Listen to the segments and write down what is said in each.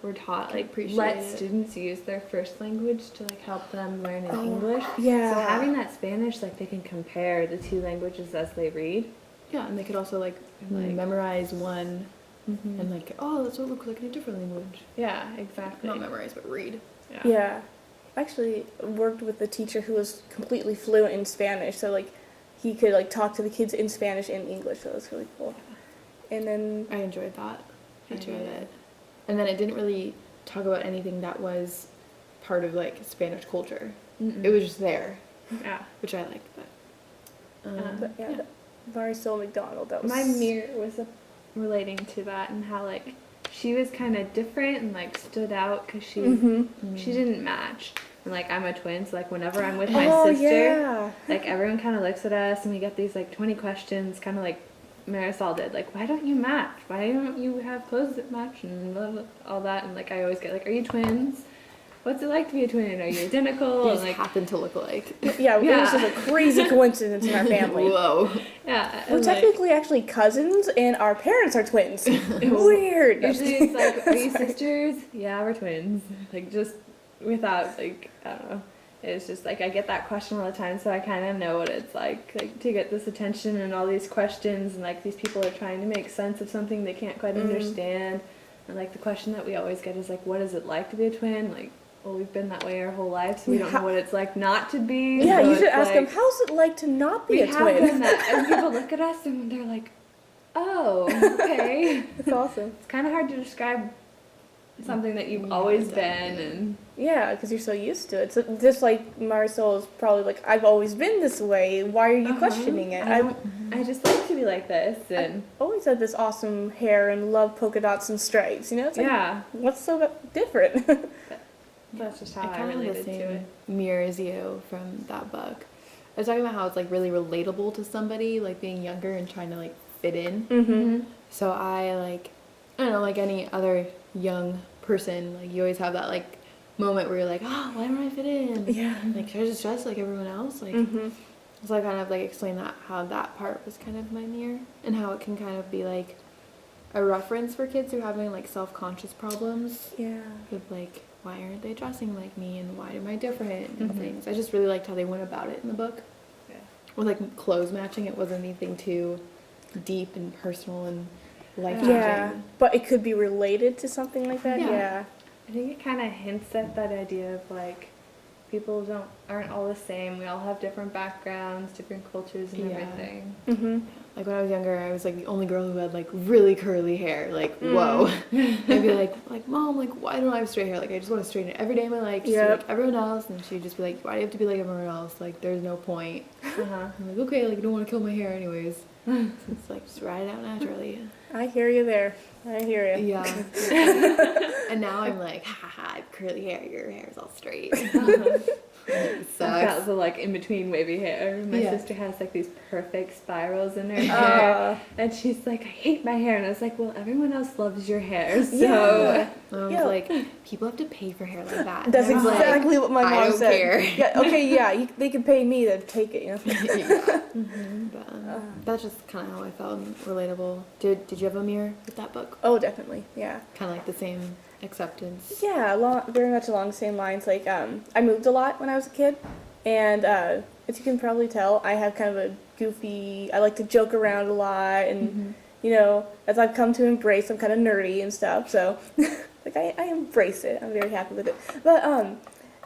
we're taught, like, Appreciate let it. students use their first language to, like, help them learn in English. yeah. So having that Spanish, like, they can compare the two languages as they read. Yeah, and they could also, like memorize one Mm-hmm. and, like, oh, that's what it looks like in a different language. Yeah, exactly. Not memorize, but read. Yeah. I actually worked with a teacher who was completely fluent in Spanish, so, like, he could, like, talk to the kids in Spanish and English, so it was really cool. And then... I enjoyed that. I did. it. And then it didn't really talk about anything that was part of, like, Spanish culture. Mm-mm. It was just there, Yeah. which I liked. But, But yeah, Marisol McDonald, that was... My mirror was relating to that and how, like, she was kind of different and, like, stood out because she didn't match. And, like, I'm a twin, so, like, whenever I'm with my sister, yeah. like, everyone kind of looks at us and we get these, like, 20 questions, kind of like Marisol did. Like, why don't you match? Why don't you have clothes that match? And blah, blah, all that. And, like, I always get, like, are you twins? What's it like to be a twin? Are you identical? they And, just like, happen to look alike. Yeah, it was Yeah. just a crazy coincidence in our family. Whoa. yeah. We're and, like, technically actually cousins, and our parents are twins. Weird. usually it's like, are you sisters? Yeah, we're twins. Like, just without, like, I don't know. It's just, like, I get that question all the time, so I kind of know what it's like to get this attention and all these questions, and, like, these people are trying to make sense of something they can't quite understand. And, like, the question that we always get is, like, what is it like to be a twin? Like, well, we've been that way our whole life, so we don't know what it's like not to be. Yeah, so you should it's ask them, like, how's it like to not be we a have twin? done that, and people look at us and they're like, oh, okay. It's awesome. It's kind of hard to describe something that you've always been, and Yeah, because you're so used to it. So just like Marisol is probably like, I've always been this way. Why are you questioning it? I just like to be like this, and always had this awesome hair and love polka dots and stripes. You know, it's like, yeah, what's so different? that's just how I I kind of have the related to same it. mirror as you from that book. I was talking about how it's, like, really relatable to somebody, like, being younger and trying to, like, fit in. Mm-hmm. So I, like, I don't know, like any other young person, like, you always have that, like, moment where you're like, oh, why don't I fit in? Yeah. Like, should I just dress like everyone else? Like, Mm-hmm. so I kind of, like, explained that, how that part was kind of my mirror, and how it can kind of be, like, a reference for kids who are having, like, self-conscious problems Yeah. with, like, why aren't they dressing like me, and why am I different, and things. I just really liked how they went about it in the book. Yeah. With, like, clothes matching, it wasn't anything too deep and personal and life-changing. Yeah, but it could be related to something like that. Yeah. Yeah. I think it kind of hints at that idea of, like, people aren't all the same. We all have different backgrounds, different cultures, and Yeah. everything. Mm-hmm. Like, when I was younger, I was, like, the only girl who had, like, really curly hair. Like, whoa. I'd be like, Mom, like, why don't I have straight hair? Like, I just want to straighten it every day of my life, just Yep. like everyone else. And she'd just be like, why do you have to be like everyone else? Like, there's no point. Uh-huh. I'm like, okay, like, I don't want to kill my hair anyways. So it's like, just ride it out naturally. I hear you there. I hear you. Yeah. And now I'm like, haha, I have curly hair. Your hair's all straight. It That sucks. was the, like, in between wavy hair. My Yeah. sister has, like, these perfect spirals in her hair, and she's like, I hate my hair, and I was like, well, everyone else loves your hair, so Yeah. I was Yeah. like, people have to pay for hair like that. That's And I was like, exactly what my mom I don't said. care. Yeah. Okay. Yeah. They can pay me to take it. You know. Yeah. But, that's just kind of how I felt, and relatable. Did you have a mirror with that book? Oh, definitely. Yeah. Kind of like the same acceptance. Yeah, very much along the same lines. Like, I moved a lot when I was a kid, and as you can probably tell, I have kind of a goofy. I like to joke around a lot, and you know, as I've come to embrace, I'm kind of nerdy and stuff. So, like, I embrace it. I'm very happy with it. But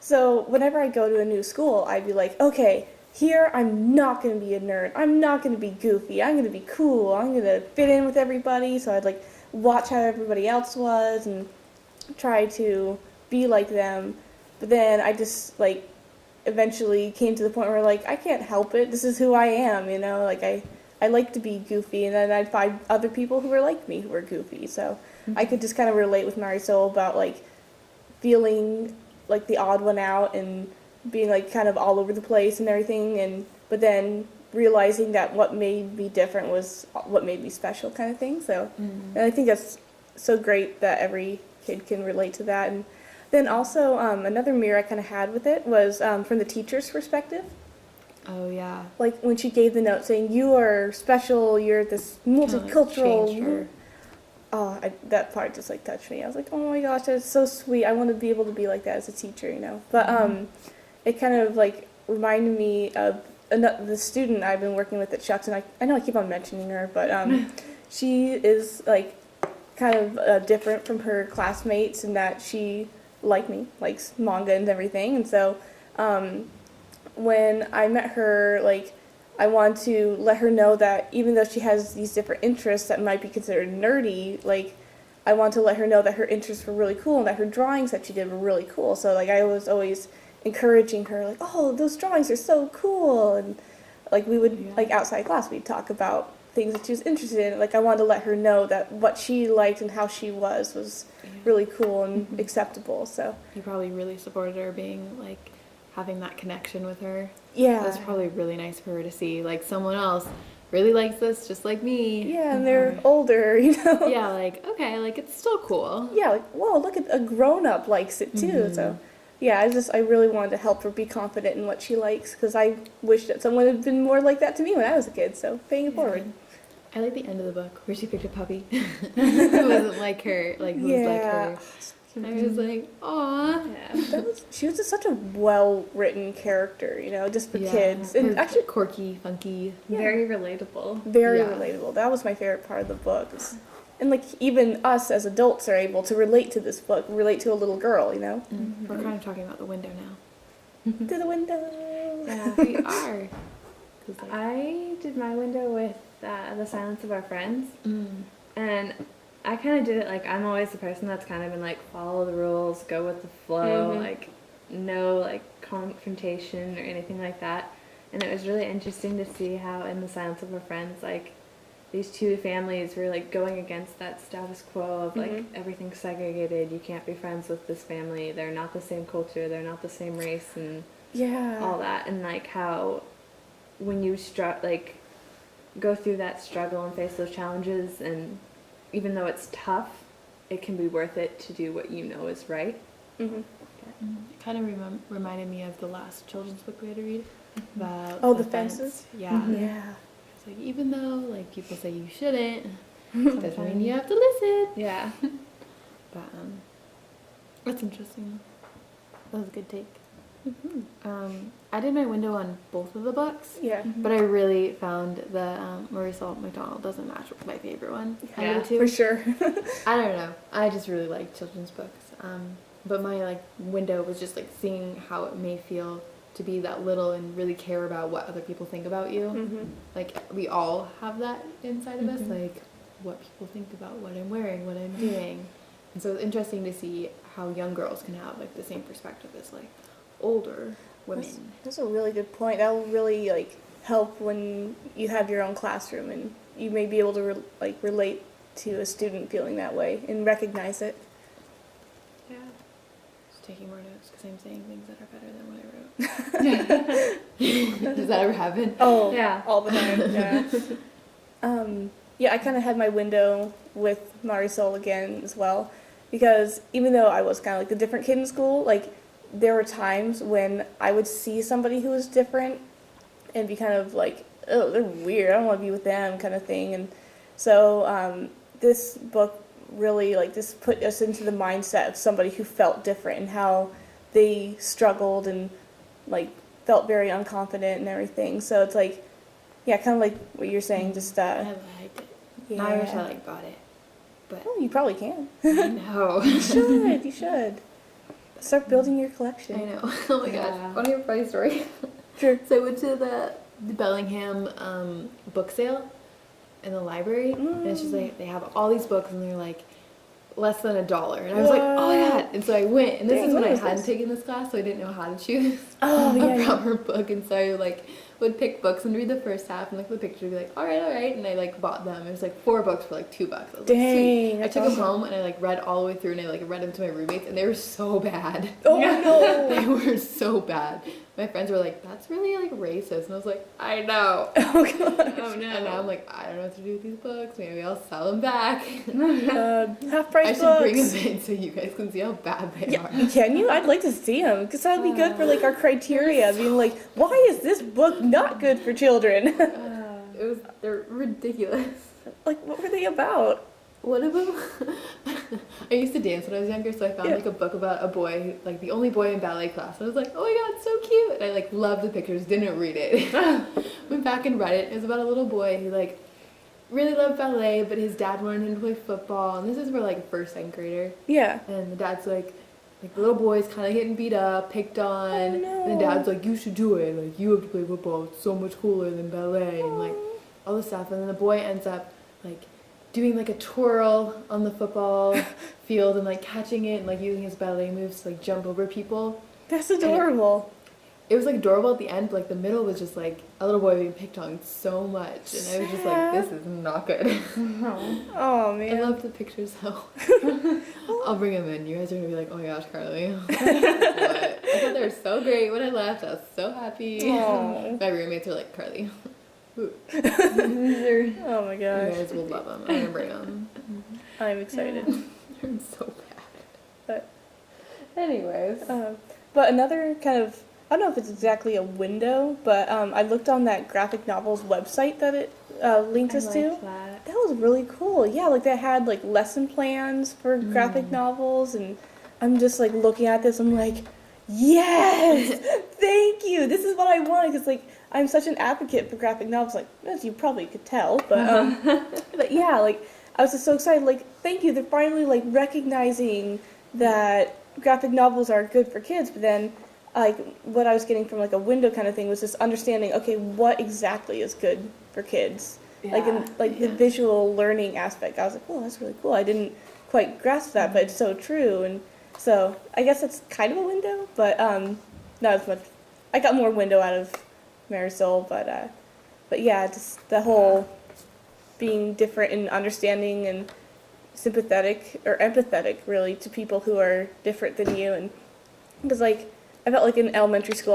so whenever I go to a new school, I'd be like, okay, here I'm not gonna be a nerd. I'm not gonna be goofy. I'm gonna be cool. I'm gonna fit in with everybody. So I'd like watch how everybody else was and try to be like them, but then I just, like, eventually came to the point where, like, I can't help it. This is who I am, you know? Like, I like to be goofy, and then I'd find other people who were like me who were goofy, so I could just kind of relate with Marisol about, like, feeling like the odd one out and being, like, kind of all over the place and everything, but then realizing that what made me different was what made me special, kind of thing. So and I think that's so great that every kid can relate to that. And then also another mirror I kind of had with it was from the teacher's perspective. Oh yeah. Like when she gave the note saying, you are special, you're this Kinda, like, changed multicultural. her that part just like touched me. I was like, oh my gosh, that's so sweet. I want to be able to be like that as a teacher, you know. But it kind of like reminded me of the student I've been working with at Shucks, and I know I keep on mentioning her, but she is like kind of different from her classmates in that she, like me, likes manga and everything. And so when I met her, like, I want to let her know that even though she has these different interests that might be considered nerdy, like, I want to let her know that her interests were really cool and that her drawings that she did were really cool. So, like, I was always encouraging her, like, oh, those drawings are so cool. And, like, we would, like, outside class, we'd talk about things that she was interested in. Like, I wanted to let her know that what she liked and how she was really cool and acceptable. So You probably really supported her being, like, having that connection with her. yeah, That's probably really nice for her to see. Like, someone else really likes this just like me. yeah, and they're older, you know. Yeah, like, okay, like, it's still cool. Yeah, like, whoa, look at a grown-up likes it too. So yeah, I really wanted to help her be confident in what she likes, because I wish that someone had been more like that to me when I was a kid. So paying it forward. I like the end of the book where she picked a puppy who wasn't like her, like who was like her. I was like, aw. Yeah. She was just such a well-written character, you know, just for kids, and Her actually quirky, funky. Very relatable. very Yeah. relatable. That was my favorite part of the book. And like even us as adults are able to relate to this book, relate to a little girl, you know. We're kind of talking about the window now. To the window. Yeah. We are. 'Cause, like, I did my window with The Silence of Our Friends, mm, and I kind of did it like I'm always the person that's kind of been like follow the rules, go with the flow, like no like confrontation or anything like that. And it was really interesting to see how in The Silence of Our Friends, like these two families were like going against that status quo of like everything's segregated, you can't be friends with this family, they're not the same culture, they're not the same race, and Yeah. all that. And like how when you like go through that struggle and face those challenges, and even though it's tough, it can be worth it to do what you know is right. Mm-hmm. it kind of reminded me of the last children's book we had to read about Oh, the fences? Yeah. Yeah. It's like, even though like people say you shouldn't, doesn't mean you have to listen. Yeah. But that's interesting. That was a good take. I did my window on both of the books, Yeah. but I really found the Marisol McDonald doesn't match with my favorite one. Yeah, Out of the two. For sure. I don't know. I just really like children's books. But my like window was just like seeing how it may feel to be that little and really care about what other people think about you. Like we all have that inside of us, like what people think about what I'm wearing, what I'm doing. And so it's interesting to see how young girls can have like the same perspective as like older women. That's a really good point. That will really like help when you have your own classroom, and you may be able to relate to a student feeling that way and recognize it. Yeah. Just taking more notes because I'm saying things that are better than what I wrote. Does that ever happen? Oh, Yeah. all the time. Yeah. Yeah, I kind of had my window with Marisol again as well, because even though I was kind of like the different kid in school, like there were times when I would see somebody who was different and be kind of like, oh, they're weird, I don't want to be with them kind of thing. And so this book really like just put us into the mindset of somebody who felt different and how they struggled and like felt very unconfident and everything. So it's like, yeah, kind of like what you're saying, just I liked it. yeah. I wish I like bought it, but Oh, you probably can. I know. You should. You should. Start building your collection. I know. Oh my Yeah. gosh. Want to hear a funny story? Sure. So I went to the Bellingham book sale in the library, and it's just like they have all these books, and they're like less than $1. And I was like, oh my god. And so I went, and this Dang, is when what I is hadn't this? taken this class, so I didn't know how to choose Oh, yeah, a yeah. proper book. And so I like would pick books and read the first half and look at the picture and be like, all right. And I like bought them. It was like 4 books for like $2. I was like, Dang, sweet. I that's took awesome. them home and I like read all the way through, and I like read them to my roommates, and they were so bad. Oh no. They were so bad. My friends were like, that's really like racist. And I was like, I know. Oh god. Oh no. And now I'm like, I don't know what to do with these books. Maybe I'll sell them back. Half I price should books. bring them in so you guys can see how bad they are. Can you? I'd like to see them, because that would be good for like our criteria. Being like, why is this book not good for children? They're ridiculous. Like, what were they about? One of them, I used to dance when I was younger, so I found like a book about a boy, like the only boy in ballet class. And I was like, oh my god, so cute! And I like loved the pictures, didn't read it. Went back and read it. It was about a little boy who like really loved ballet, but his dad wanted him to play football. And this is for like a first, second grader. Yeah. And the dad's like the little boy's kind of getting beat up, picked on. Oh, no. And the dad's like, you should do it. Like, you have to play football. It's so much cooler than ballet. And like all this stuff. And then the boy ends up like doing like a twirl on the football field and like catching it and like using his ballet moves to like jump over people. That's adorable. It was like adorable at the end, but like the middle was just like a little boy being picked on so much, and I was just like, this is not good. Oh man. I love the pictures though. I'll bring them in. You guys are gonna be like, oh my gosh, Carly. What? I thought they were so great when I left. I was so happy. Aww. My roommates are like, Carly. Oh my You gosh. guys will love them. I'm gonna bring them. I'm excited. They're so bad. But Anyways. but another kind of, I don't know if it's exactly a window, but I looked on that graphic novels website that it linked us to. That. That was really cool. Yeah, like they had like lesson plans for graphic novels, and I'm just like looking at this. I'm like, yes, thank you. This is what I wanted, because like I'm such an advocate for graphic novels, like as you probably could tell. But but yeah, like I was just so excited. Like, thank you. They're finally like recognizing that graphic novels are good for kids. But then, like what I was getting from like a window kind of thing was just understanding, okay, what exactly is good for kids. Like in like the visual learning aspect, I was like, oh, that's really cool. I didn't quite grasp that, but it's so true. And so I guess it's kind of a window, but not as much. I got more window out of Marisol, but yeah, just the whole being different and understanding and sympathetic or empathetic really to people who are different than you. And because like I felt like in elementary school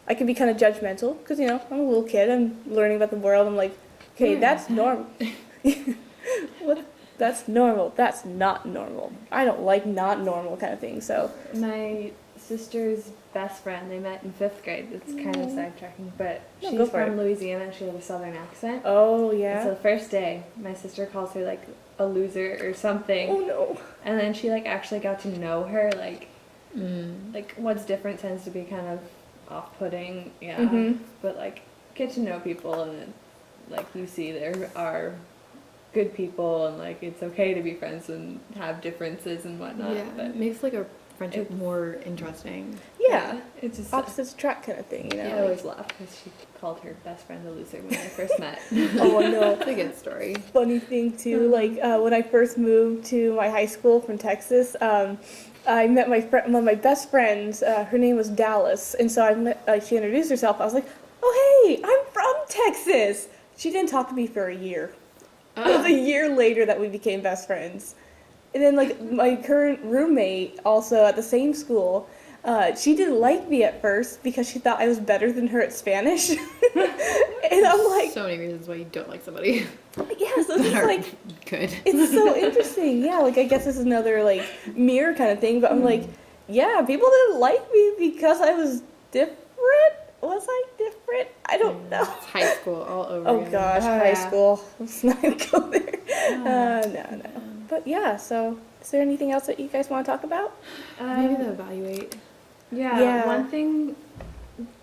I could be kind of judgmental because I'm a little kid, I'm learning about the world. I'm like, okay, that's normal. What? That's normal. That's not normal. I don't like not normal kind of thing. So My sister's best friend, they met in 5th grade. It's kind of sidetracking, but No, go she's for from it. Louisiana and she has a southern accent. oh And yeah. so the first day, my sister calls her like a loser or something. Oh no. And then she like actually got to know her, like what's different tends to be kind of off-putting, yeah. Mhm. But like get to know people and like you see there are good people and like it's okay to be friends and have differences and whatnot. Yeah, But it makes like a friendship more interesting. Yeah. it's just Opposites attract kind of thing, I always laugh because she called her best friend a loser when they first met. Oh no. It's a good story. Funny thing too, like when I first moved to my high school from Texas, I met one of my best friends. Her name was Dallas, and so she introduced herself. I was like, "Oh hey, I'm from Texas." She didn't talk to me for a year. It was a year later that we became best friends. And then like my current roommate, also at the same school, she didn't like me at first because she thought I was better than her at Spanish. And I'm like, So many reasons why you don't like somebody. yeah, so it's that are like, good. it's so interesting. Yeah, like I guess this is another like mirror kind of thing, but I'm like, yeah, people didn't like me because I was different. Was I different? I don't know. It's high school all over Oh again. gosh, Oh, high yeah. school. Let's not go there. No. But yeah, so is there anything else that you guys want to talk about? Maybe the evaluate. Yeah. One thing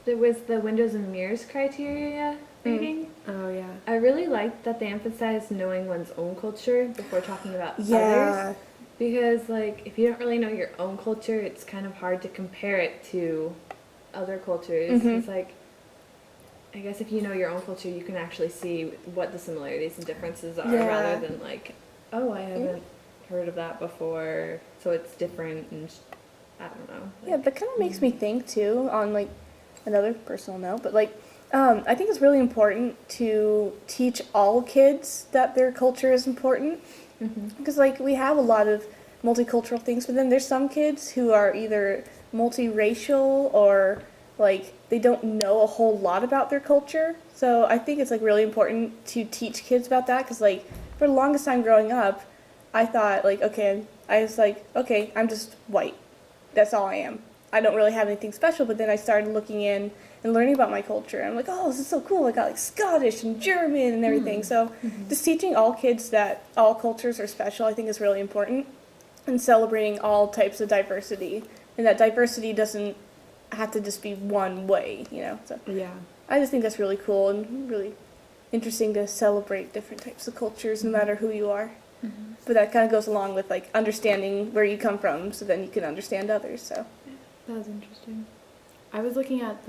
that was the windows and mirrors criteria reading. Oh yeah. I really liked that they emphasized knowing one's own culture before talking about Yeah. others. Because like if you don't really know your own culture, it's kind of hard to compare it to other cultures. Mhm. It's like I guess if you know your own culture, you can actually see what the similarities and differences are Yeah. rather than like, oh, I haven't heard of that before, so it's different and I don't know. Yeah, that kind of makes me think too, on like another personal note, but like I think it's really important to teach all kids that their culture is important, because like we have a lot of multicultural things, but then there's some kids who are either multiracial or like they don't know a whole lot about their culture. So I think it's like really important to teach kids about that, because like for the longest time growing up, I thought like, okay, I was like, okay, I'm just white. That's all I am. I don't really have anything special, but then I started looking in and learning about my culture. I'm like, oh, this is so cool. I got like Scottish and German and everything. So just teaching all kids that all cultures are special, I think is really important, and celebrating all types of diversity. And that diversity doesn't have to just be one way, you know. So Yeah. I just think that's really cool and really interesting to celebrate different types of cultures, no matter who you are. But that kind of goes along with like understanding where you come from, so then you can understand others. So That was interesting. I was looking at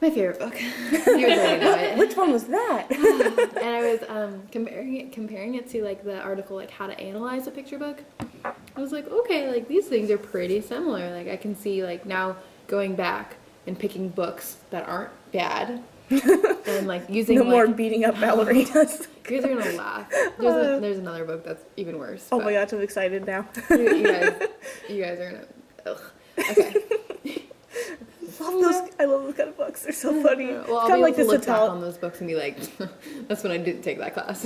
my favorite book. You guys already know it. which one was that? And I was comparing it to like the article like how to analyze a picture book. I was like, okay, like these things are pretty similar. Like I can see like now going back and picking books that aren't bad and like using No like, more beating up ballerinas. you guys are gonna laugh. There's another book that's even worse. Oh but my gosh, I'm excited now. you guys are gonna. Ugh. Okay. I love those kind of books. They're so funny. Well, I'll Kind be of able to look back on those books and be like, that's when I didn't take that class.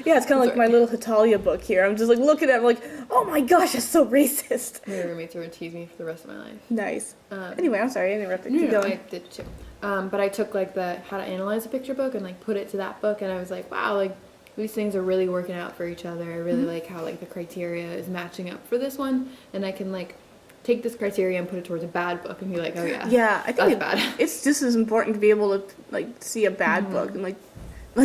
Yeah, it's kind of like my little Hitalia book here. I'm just like looking at it, I'm like, oh my gosh, that's so racist. My roommates are gonna tease me for the rest of my life. Nice. Anyway, I'm sorry, I interrupted. No, Keep no, going. I did too. But I took like the how to analyze a picture book and like put it to that book, and I was like, wow, like these things are really working out for each other. I really like how like the criteria is matching up for this one, and I can like take this criteria and put it towards a bad book and be like, oh yeah, Yeah, I think that's bad. it's just as important to be able to like see a bad book and like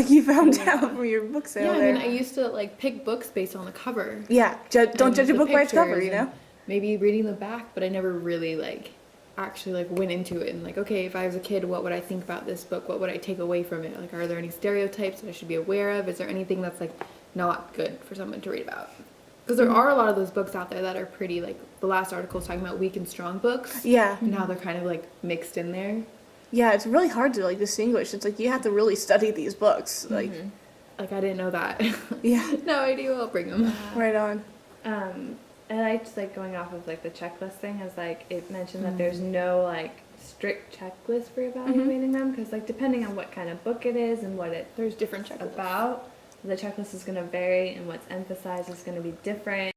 you found out from your book sale Yeah, there. I mean, I used to like pick books based on the cover. Yeah, don't and judge a the book by its cover, pictures you know? and Maybe reading the back, but I never really like actually like went into it and like, okay, if I was a kid, what would I think about this book? What would I take away from it? Like, are there any stereotypes that I should be aware of? Is there anything that's like not good for someone to read about? Because there are a lot of those books out there that are pretty, like the last article was talking about weak and strong books. Yeah. And how they're kind of like mixed in there. Yeah, it's really hard to like distinguish. It's like you have to really study these books. Like, Like, I didn't know that. yeah, No idea. I'll bring them. right on. And I just like going off of like the checklist thing has like it mentioned that there's no like strict checklist for evaluating them because like depending on what kind of book it is and what there's Different checklists. about, the checklist is going to vary and what's emphasized is going to be different.